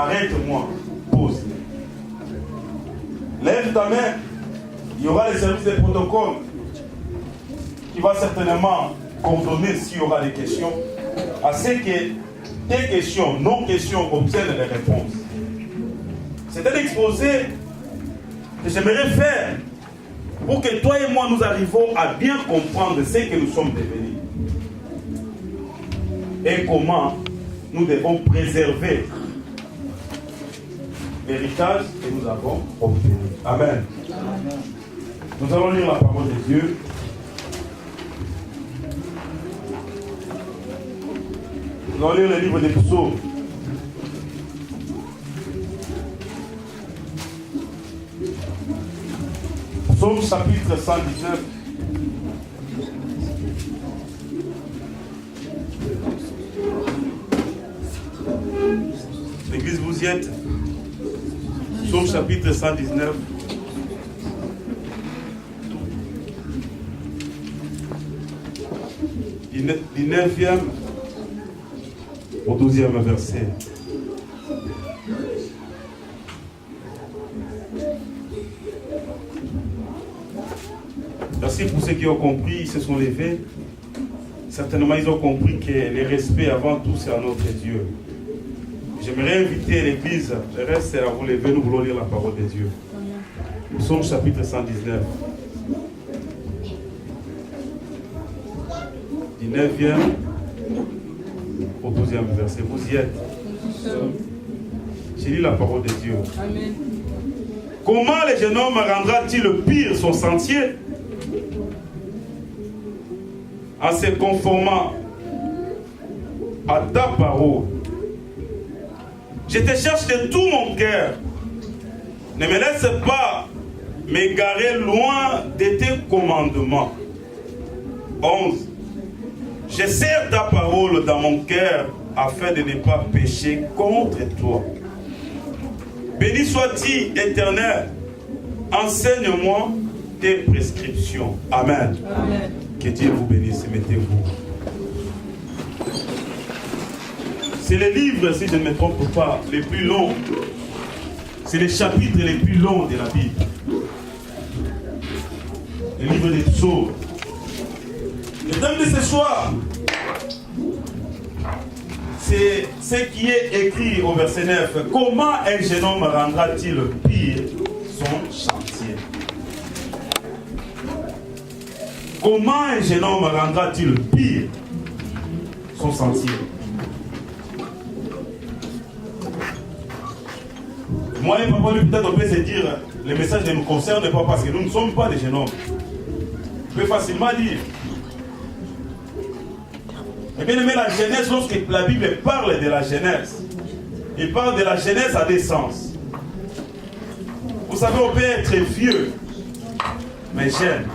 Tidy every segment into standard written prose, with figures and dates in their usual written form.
arrête-moi, pose. Lève ta main, il y aura les services de protocole qui va certainement coordonner s'il y aura des questions, à ce que tes questions, nos questions obtiennent les réponses. C'est un exposé que j'aimerais faire pour que toi et moi nous arrivons à bien comprendre ce que nous sommes devenus et comment nous devons préserver l'héritage que nous avons obtenu. Amen. Nous allons lire la parole de Dieu. Nous allons lire le livre des psaumes. Psaume chapitre 119. L'église, vous y êtes? Psaume chapitre 119. Du 9e au 12e verset. Merci pour ceux qui ont compris, ils se sont levés. Certainement, ils ont compris que le respect avant tout, c'est à notre Dieu. J'aimerais inviter l'Église, le reste c'est à vous lever, nous voulons lire la parole de Dieu. Psaume chapitre 119. Du 9e au 12e verset. Vous y êtes. J'ai lu la parole de Dieu. Amen. Comment le jeune homme rendra-t-il pire son sentier en se conformant à ta parole? Je te cherche de tout mon cœur. Ne me laisse pas m'égarer loin de tes commandements. 11. Je serre ta parole dans mon cœur afin de ne pas pécher contre toi. Béni sois-tu, Éternel. Enseigne-moi tes prescriptions. Amen. Amen. Que Dieu vous bénisse. Mettez-vous. C'est le livre, si je ne me trompe pas, les plus longs. C'est les chapitres les plus longs de la Bible. Le livre des psaumes. Le thème de ce soir, c'est ce qui est écrit au verset 9. Comment un jeune homme rendra-t-il pire son chantier? Comment un jeune homme rendra-t-il pire son sentier? Moi et papa, peut-être on peut se dire, le message ne nous concerne pas parce que nous ne sommes pas des jeunes hommes. On peut facilement dire. Et bien aimé, la jeunesse, lorsque la Bible parle de la jeunesse, il parle de la jeunesse à des sens. Vous savez, on peut être vieux, mais jeune.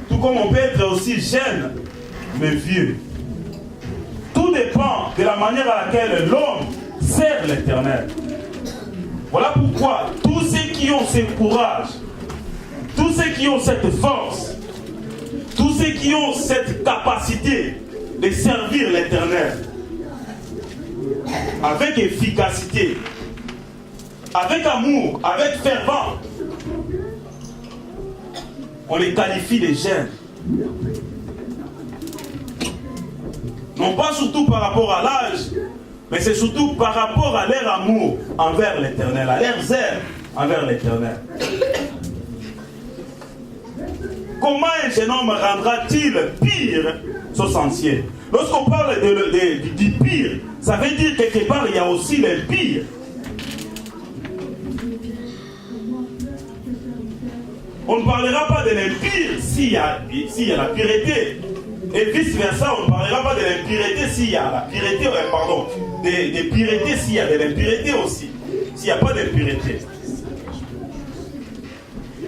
Tout comme on peut être aussi jeune, mais vieux. Tout dépend de la manière à laquelle l'homme sert l'Éternel. Voilà pourquoi tous ceux qui ont ce courage, tous ceux qui ont cette force, tous ceux qui ont cette capacité de servir l'Éternel avec efficacité, avec amour, avec fervent, on les qualifie de jeunes. Non pas surtout par rapport à l'âge, mais c'est surtout par rapport à leur amour envers l'Éternel, à leur zèle envers l'Éternel. Comment un jeune homme rendra-t-il pire son sentier? Lorsqu'on parle du pire, ça veut dire quelque part il y a aussi le pire. On ne parlera pas de l'empire s'il y a la pureté. Et vice-versa, on ne parlera pas de l'impureté s'il y a la pureté, des puretés s'il y a de l'impureté aussi. S'il n'y a pas d'impureté.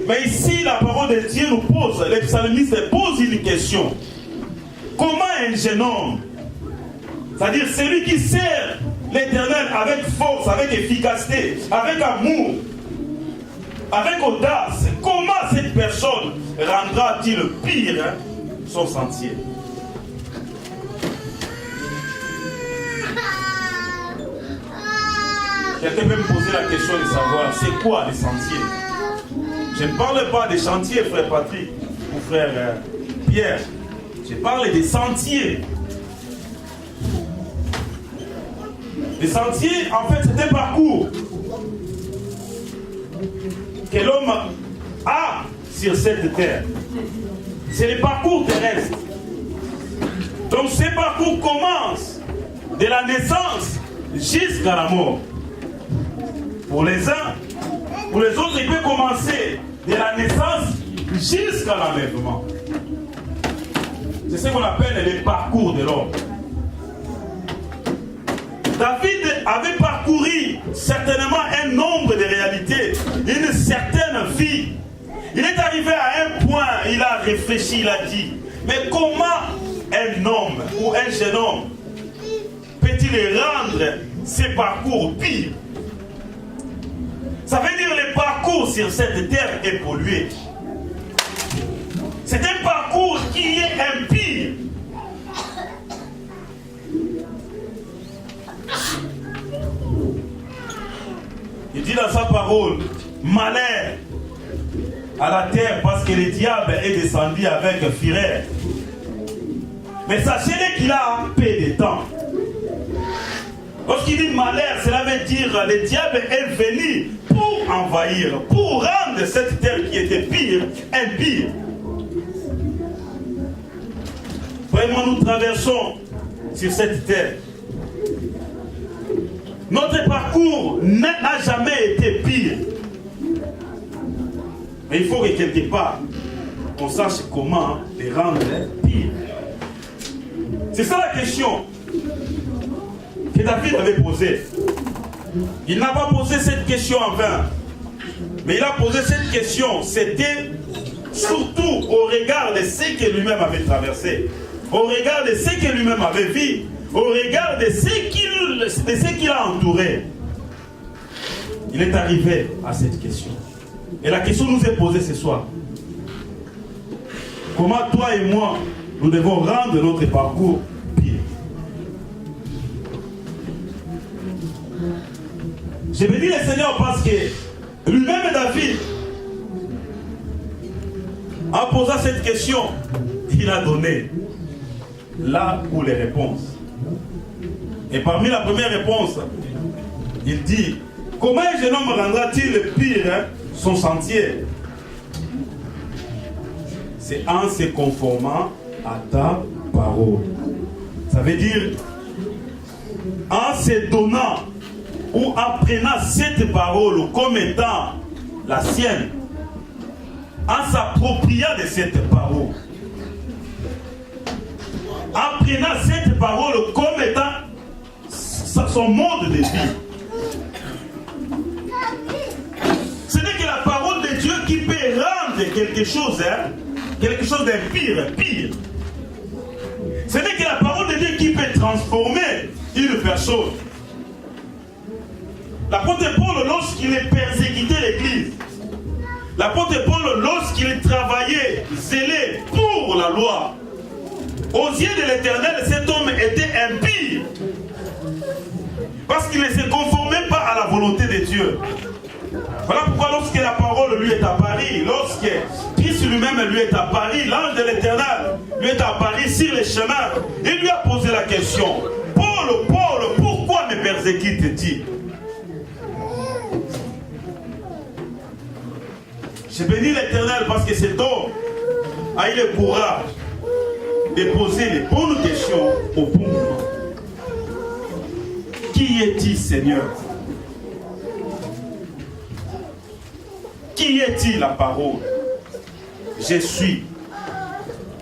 Mais ici, la parole de Dieu nous pose, les psalmistes posent une question. Comment un jeune homme, c'est-à-dire celui qui sert l'Éternel avec force, avec efficacité, avec amour, avec audace, comment cette personne rendra-t-il pire son sentier? Quelqu'un peut me poser la question de savoir, c'est quoi les sentiers? Je ne parle pas des chantiers, frère Patrick, ou frère Pierre. Je parle des sentiers. Les sentiers, en fait, c'est un parcours que l'homme a sur cette terre. C'est le parcours terrestre. Donc, ce parcours commence de la naissance jusqu'à la mort. Pour les uns, pour les autres, il peut commencer de la naissance jusqu'à l'enlèvement. C'est ce qu'on appelle le parcours de l'homme. David avait parcouru certainement un nombre de réalités, une certaine vie. Il est arrivé à un point, il a réfléchi, il a dit, mais comment un homme ou un jeune homme peut-il rendre ses parcours pires? Ça veut dire que le parcours sur cette terre est pollué. C'est un parcours qui est impur. Il dit dans sa parole, malheur à la terre parce que le diable est descendu avec fureur. Mais sachez qu'il a peu de temps. Lorsqu'il dit malheur, cela veut dire que le diable est venu pour envahir, pour rendre cette terre qui était pire, impire. Vraiment, nous traversons sur cette terre. Notre parcours n'a jamais été pire. Mais il faut que quelque part, on sache comment les rendre pire. C'est ça la question que David avait posée. Il n'a pas posé cette question en vain. Mais il a posé cette question. C'était surtout au regard de ce que lui-même avait traversé. Au regard de ce que lui-même avait vu. Au regard de ce qu'il a entouré. Il est arrivé à cette question. Et la question nous est posée ce soir. Comment toi et moi, nous devons rendre notre parcours pire? Je bénis le Seigneur parce que lui-même David, en posant cette question, il a donné là où les réponses. Et parmi la première réponse, il dit, comment un jeune homme rendra-t-il pire son sentier? C'est en se conformant à ta parole. Ça veut dire, en se donnant ou en prenant cette parole comme étant la sienne, en s'appropriant de cette parole, en prenant cette parole comme étant son mode de vie. Ce n'est que la parole de Dieu qui peut rendre quelque chose d'empire, pire. Ce n'est que la parole de Dieu qui peut transformer une personne. L'apôtre Paul, lorsqu'il est persécuté l'église, l'apôtre Paul, lorsqu'il travaillait, zélé pour la loi, aux yeux de l'Éternel, cet homme était impie. Parce qu'il ne se conformait pas à la volonté de Dieu. Voilà pourquoi lorsque la parole lui est apparue, lorsque Christ lui-même lui est apparu, l'ange de l'Éternel lui est apparu sur les chemins, il lui a posé la question, Paul, pourquoi me persécutes-tu? Je bénis l'Éternel parce que cet homme a eu le courage de poser les bonnes questions au bon moment. Qui est-il, Seigneur? Qui est-il, la parole? Je suis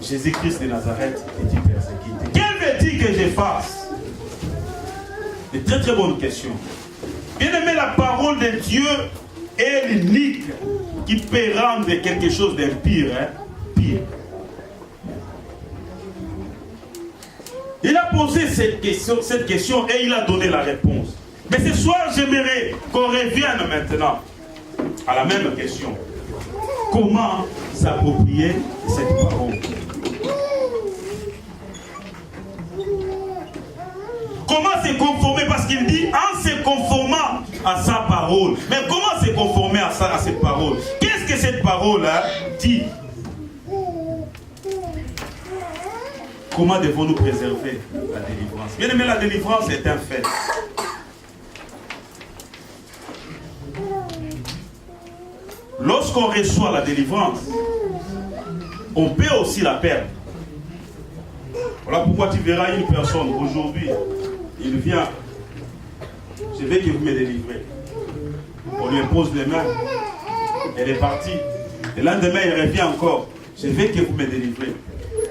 Jésus-Christ de Nazareth et tu persécutes. Quel veux-tu que je fasse? Une très très bonne question. Bien aimé, la parole de Dieu est l'unique qui peut rendre quelque chose d'impire, pire. Il a posé cette question et il a donné la réponse. Mais ce soir, j'aimerais qu'on revienne maintenant à la même question. Comment s'approprier cette parole? Comment se conformer? Parce qu'il dit, en se conformant à parole. Mais comment se conformer à ça, à cette parole? Qu'est-ce que cette parole dit? Comment devons-nous préserver la délivrance? Bien aimé, la délivrance est un fait. Lorsqu'on reçoit la délivrance, on peut aussi la perdre. Voilà pourquoi tu verras une personne aujourd'hui, il vient, je veux que vous me délivrez. On lui impose les mains, elle est partie. Le lendemain, il revient encore, je veux que vous me délivrez.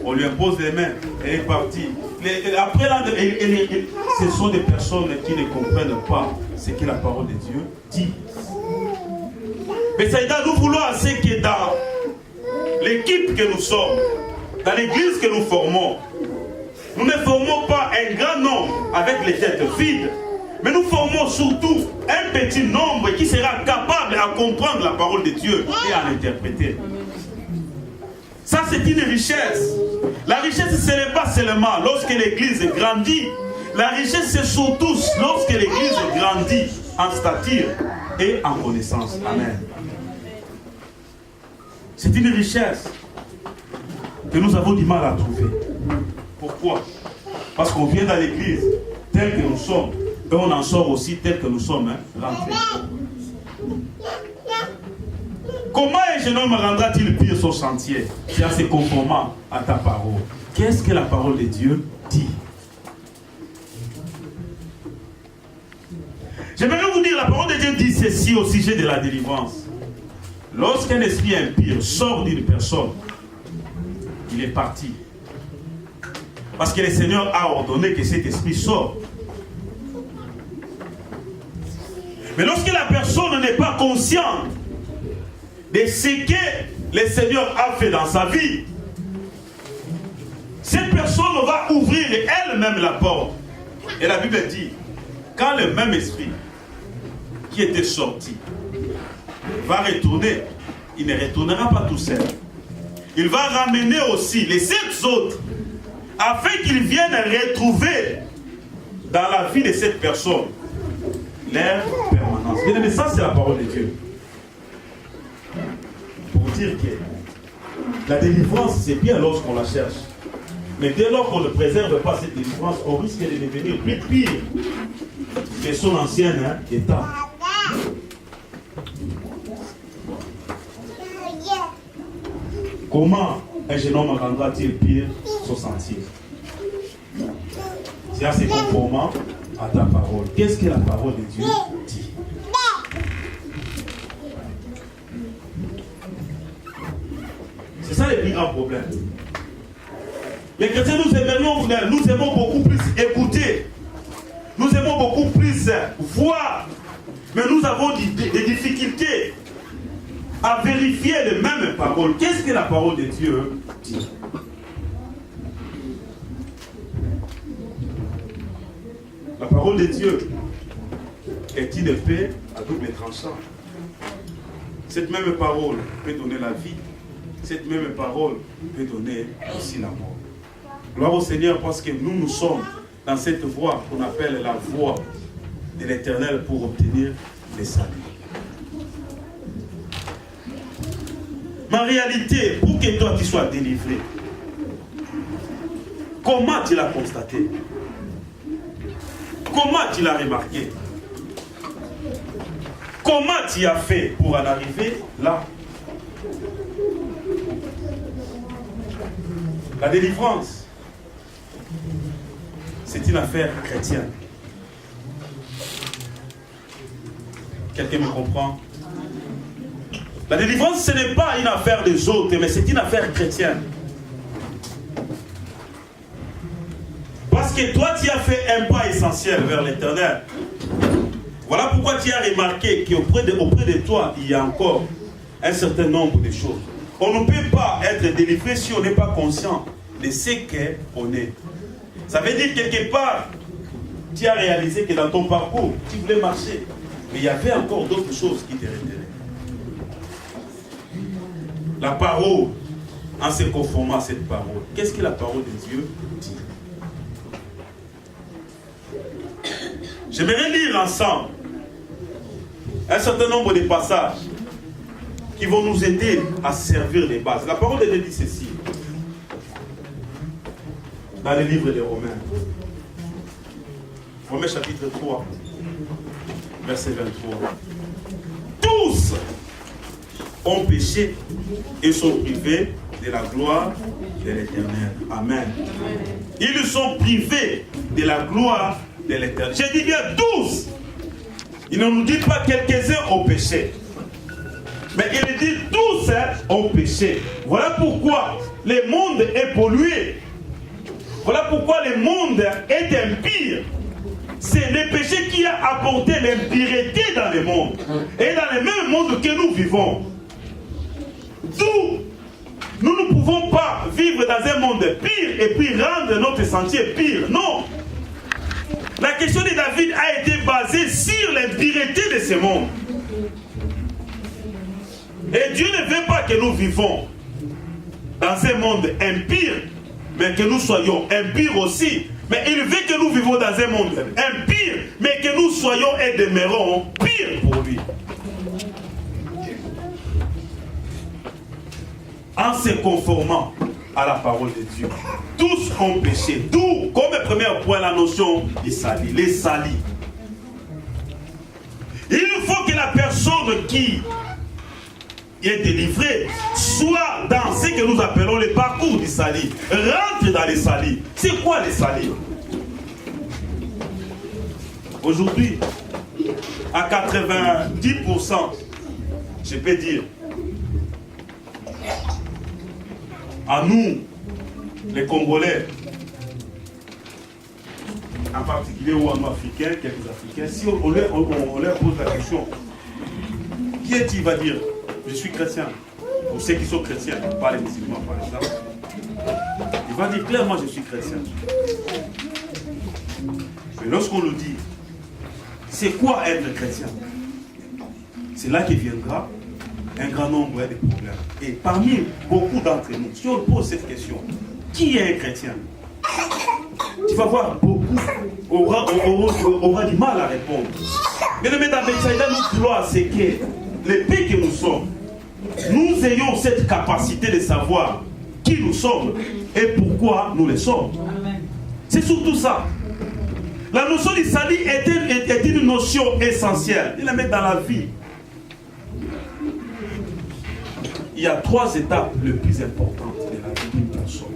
On lui impose les mains, elle est partie. Après, ce sont des personnes qui ne comprennent pas ce que la parole de Dieu dit. Mais ça, nous voulons assez que dans l'équipe que nous sommes, dans l'église que nous formons, nous ne formons pas un grand nombre avec les têtes vides, mais nous formons surtout un petit nombre qui sera capable à comprendre la parole de Dieu et à l'interpréter. Ça, c'est une richesse. La richesse, ce n'est pas seulement lorsque l'église grandit. La richesse, c'est surtout lorsque l'église grandit en stature et en connaissance. Amen. C'est une richesse que nous avons du mal à trouver. Pourquoi? Parce qu'on vient dans l'église tel que nous sommes et on en sort aussi tel que nous sommes rentrés. Comment un jeune homme rendra-t-il pire son chantier? C'est en se conformant à ta parole. Qu'est-ce que la parole de Dieu dit? J'aimerais vous dire, la parole de Dieu dit ceci au sujet de la délivrance. Lorsqu'un esprit impur sort d'une personne, il est parti. Parce que le Seigneur a ordonné que cet esprit sorte. Mais lorsque la personne n'est pas consciente de ce que le Seigneur a fait dans sa vie, cette personne va ouvrir elle-même la porte. Et la Bible dit, quand le même esprit qui était sorti va retourner, il ne retournera pas tout seul. Il va ramener aussi les 7 autres afin qu'ils viennent retrouver dans la vie de cette personne leur permanence. Mais ça, c'est la parole de Dieu. Pour dire que la délivrance, c'est bien lorsqu'on la cherche. Mais dès lors qu'on ne préserve pas cette délivrance, on risque de devenir plus pire que son ancien état. Comment un jeune homme rendra-t-il pire son sentier? C'est assez conformant à ta parole. Qu'est-ce que la parole de Dieu dit? C'est ça le plus grand problème. Les chrétiens, nous aimons beaucoup plus écouter. Nous aimons beaucoup plus voir. Mais nous avons des difficultés à vérifier les mêmes paroles. Qu'est-ce que la parole de Dieu dit? La parole de Dieu est une épée à double tranchant. Cette même parole peut donner la vie. Cette même parole peut donner aussi la mort. Gloire au Seigneur, parce que nous sommes dans cette voie qu'on appelle la voie de l'Éternel pour obtenir le salut. Ma réalité, pour que toi tu sois délivré, comment tu l'as constaté? Comment tu l'as remarqué? Comment tu as fait pour en arriver là? La délivrance, c'est une affaire chrétienne. Quelqu'un me comprend? La délivrance, ce n'est pas une affaire des autres, mais c'est une affaire chrétienne. Parce que toi, tu as fait un pas essentiel vers l'Éternel. Voilà pourquoi tu as remarqué qu'auprès de toi, il y a encore un certain nombre de choses. On ne peut pas être délivré si on n'est pas conscient de ce qu'on est. Ça veut dire quelque part, tu as réalisé que dans ton parcours, tu voulais marcher, mais il y avait encore d'autres choses qui te retenaient. La parole, en se conformant à cette parole, qu'est-ce que la parole de Dieu dit? J'aimerais lire ensemble un certain nombre de passages qui vont nous aider à servir les bases. La parole de Dieu dit ceci, dans le livre des Romains. Romains chapitre 3, verset 23. Tous ont péché et sont privés de la gloire de l'Éternel. Amen. Ils sont privés de la gloire de l'Éternel. Je dis bien tous. Il ne nous dit pas quelques-uns ont péché. Mais il dit tous ont péché. Voilà pourquoi le monde est pollué. Voilà pourquoi le monde est impur. C'est le péché qui a apporté l'impureté dans le monde. Et dans le même monde que nous vivons. D'où nous ne pouvons pas vivre dans un monde pire et puis rendre notre sentier pire. Non. La question de David a été basée sur l'impureté de ce monde. Et Dieu ne veut pas que nous vivons dans un monde impur, mais que nous soyons impurs aussi. Mais il veut que nous vivons dans un monde impur, mais que nous soyons et demeurons pires pour lui. En se conformant à la parole de Dieu. Tous ont péché. D'où, comme premier point, la notion du salut, les salis. Il faut que la personne qui est délivrée soit dans ce que nous appelons le parcours du salut. Rentre dans les salis. C'est quoi les salis? Aujourd'hui, à 90%, je peux dire, à nous, les Congolais, en particulier ou en Africains, quelques Africains, si on leur pose la question, qui est-il qui va dire, je suis chrétien, pour ceux qui sont chrétiens, pas les musulmans par exemple, il va dire clairement, je suis chrétien. Mais lorsqu'on le dit, c'est quoi être chrétien? C'est là qu'il viendra un grand nombre de problèmes. Et parmi beaucoup d'entre nous, si on pose cette question, qui est un chrétien? Tu vas voir, beaucoup aura du mal à répondre. Mais le maître d'Abetsaïda nous gloire, c'est que les pays que nous sommes, nous ayons cette capacité de savoir qui nous sommes et pourquoi nous le sommes. C'est surtout ça. La notion du salut est une notion essentielle. Il la met dans la vie. Il y a 3 étapes les plus importantes de la vie d'une personne.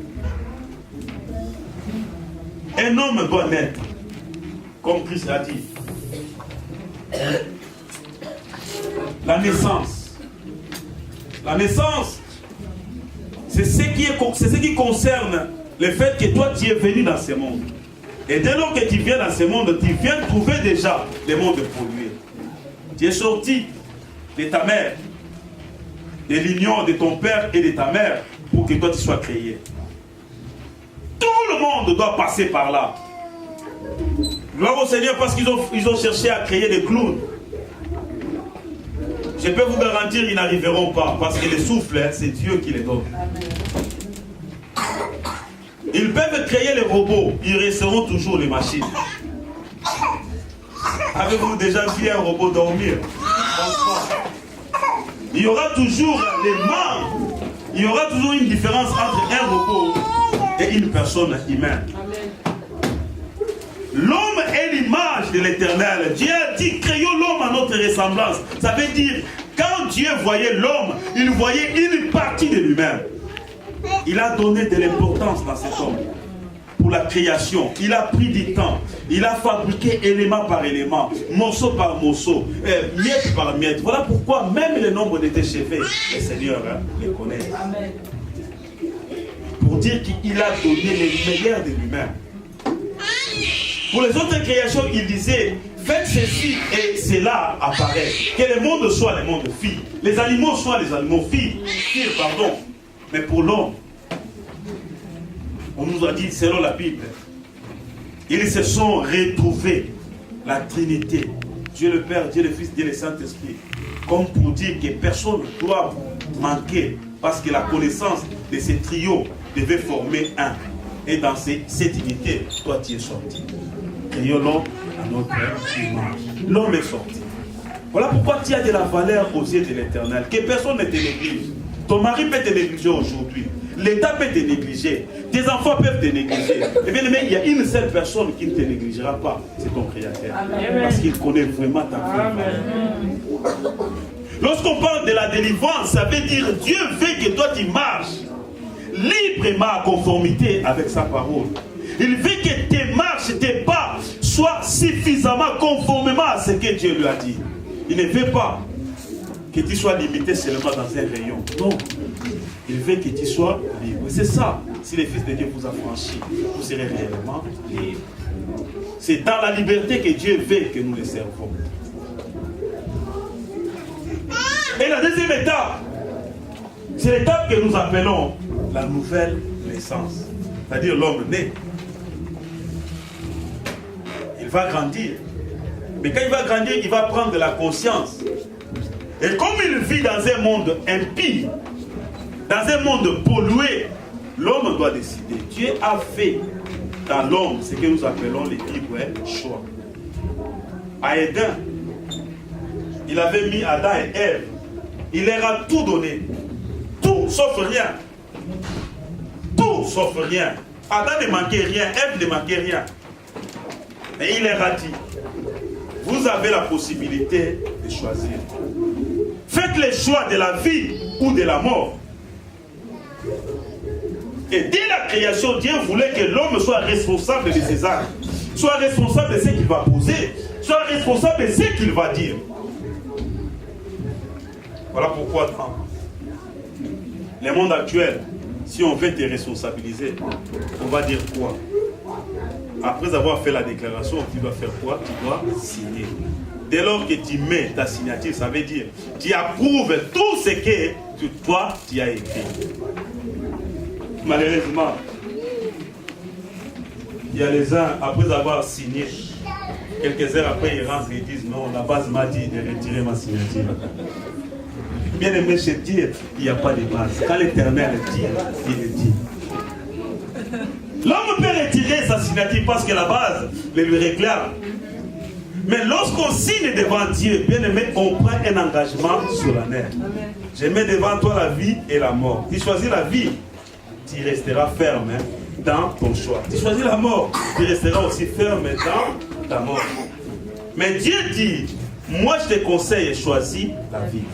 Un homme doit naître, comme Christ l'a dit. La naissance. La naissance, c'est ce qui concerne le fait que toi tu es venu dans ce monde. Et dès lors que tu viens dans ce monde, tu viens trouver déjà le monde pollué. Tu es sorti de ta mère, de l'union de ton père et de ta mère, pour que toi tu sois créé. Tout le monde doit passer par là. Gloire au Seigneur, parce qu'ils ont cherché à créer des clowns. Je peux vous garantir qu'ils n'arriveront pas, parce que les souffles, c'est Dieu qui les donne. Ils peuvent créer les robots, ils resteront toujours les machines. Avez-vous déjà vu un robot dormir? Il y aura toujours les membres. Il y aura toujours une différence entre un robot et une personne humaine. L'homme est l'image de l'Éternel. Dieu a dit, créons l'homme à notre ressemblance. Ça veut dire, quand Dieu voyait l'homme, il voyait une partie de lui-même. Il a donné de l'importance dans cet homme. Pour la création, il a pris du temps. Il a fabriqué élément par élément, morceau par morceau, miette par miette. Voilà pourquoi même le nombre de tes cheveux, le Seigneur les connaît. Amen. Pour dire qu'il a donné le meilleur de lui-même. Pour les autres créations, il disait, faites ceci et cela apparaît. Que le monde soit le monde filles. Les animaux soient les animaux filles. Pardon. Mais pour l'homme, on nous a dit, selon la Bible, ils se sont retrouvés, la Trinité, Dieu le Père, Dieu le Fils, Dieu le Saint-Esprit, comme pour dire que personne ne doit manquer, parce que la connaissance de ces trios devait former un. Et dans cette unité, toi tu es sorti. Créons l'homme à notre image. L'homme est sorti. Voilà pourquoi tu as de la valeur aux yeux de l'Éternel, que personne ne te néglige. Ton mari peut te négliger aujourd'hui. L'État peut te négliger. Tes enfants peuvent te négliger. Et bien aimé, il y a une seule personne qui ne te négligera pas. C'est ton Créateur. Amen. Parce qu'il connaît vraiment ta vie. Lorsqu'on parle de la délivrance, ça veut dire Dieu veut que toi tu marches librement en conformité avec sa parole. Il veut que tes marches, tes pas soient suffisamment conformément à ce que Dieu lui a dit. Il ne veut pas que tu sois limité seulement dans un rayon. Non. Il veut que tu sois libre. C'est ça. Si le Fils de Dieu vous a franchi, vous serez réellement libre. C'est dans la liberté que Dieu veut que nous le servons. Et la deuxième étape, c'est l'étape que nous appelons la nouvelle naissance. C'est-à-dire l'homme né. Il va grandir. Mais quand il va grandir, il va prendre de la conscience. Et comme il vit dans un monde impie, dans un monde pollué, l'homme doit décider. Dieu a fait dans l'homme ce que nous appelons les libres choix. À Éden, il avait mis Adam et Ève. Il leur a tout donné. Tout sauf rien. Tout sauf rien. Adam ne manquait rien, Ève ne manquait rien. Et il leur a dit, vous avez la possibilité de choisir. Faites le choix de la vie ou de la mort. Et dès la création, Dieu voulait que l'homme soit responsable de ses actes, soit responsable de ce qu'il va poser, soit responsable de ce qu'il va dire. Voilà pourquoi dans le monde actuel, si on veut te responsabiliser, on va dire quoi? Après avoir fait la déclaration, tu dois faire quoi? Tu dois signer. Dès lors que tu mets ta signature, ça veut dire tu approuves tout ce que toi tu as écrit. Malheureusement, il y a les uns, après avoir signé, quelques heures après, ils rentrent et disent non, la base m'a dit de retirer ma signature. Bien aimé chez Dieu, il n'y a pas de base. Quand l'Éternel dit, il le dit. L'homme peut retirer sa signature parce que la base le lui réclame. Mais lorsqu'on signe devant Dieu, bien aimé, on prend un engagement solennel. Je mets devant toi la vie et la mort. Tu choisis la vie, tu resteras ferme dans ton choix. Tu choisis la mort, tu resteras aussi ferme dans ta mort. Mais Dieu dit, moi je te conseille et choisis la vie.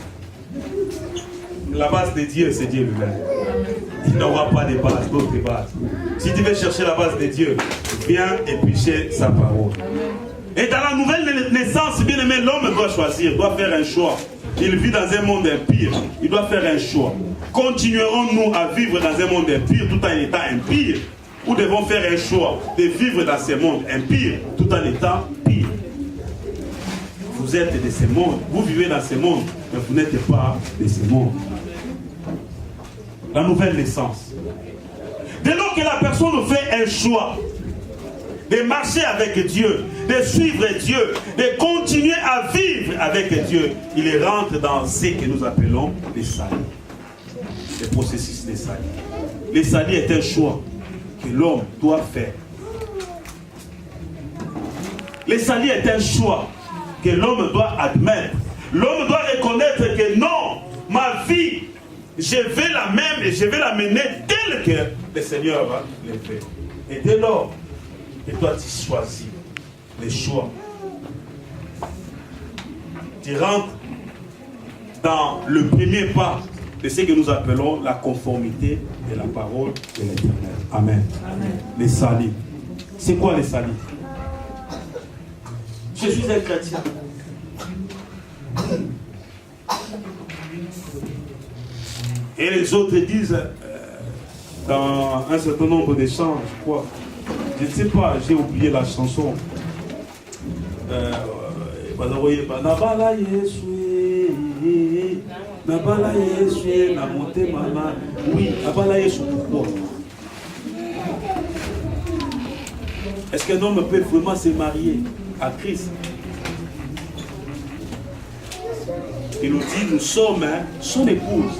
La base de Dieu, c'est Dieu lui-même. Il n'aura pas de base, d'autres bases. Si tu veux chercher la base de Dieu, viens éplucher sa parole. Et dans la nouvelle naissance, bien aimé, l'homme doit choisir, doit faire un choix. Il vit dans un monde impire, il doit faire un choix. Continuerons-nous à vivre dans un monde impire tout en étant impire, ou devons faire un choix de vivre dans ce monde impire tout en étant pire? Vous êtes de ce monde, vous vivez dans ce monde, mais vous n'êtes pas de ce monde. La nouvelle naissance. Dès lors que la personne fait un choix de marcher avec Dieu, de suivre Dieu, de continuer à vivre avec Dieu, il rentre dans ce que nous appelons le salut. Le processus de salut. Le salut est un choix que l'homme doit faire. Le salut est un choix que l'homme doit admettre. L'homme doit reconnaître que non, ma vie, je vais la même et je vais la mener telle que le Seigneur l'a fait. Et dès lors que toi tu choisis les choix, tu rentres dans le premier pas de ce que nous appelons la conformité de la parole de l'Éternel. Amen. Amen. Les salis. C'est quoi les salis? Je suis un chrétien. Et les autres disent, dans un certain nombre de chants, je crois, je ne sais pas, j'ai oublié la chanson. Oui, pourquoi? Est-ce qu'un homme peut vraiment se marier à Christ? Il nous dit, nous sommes son épouse.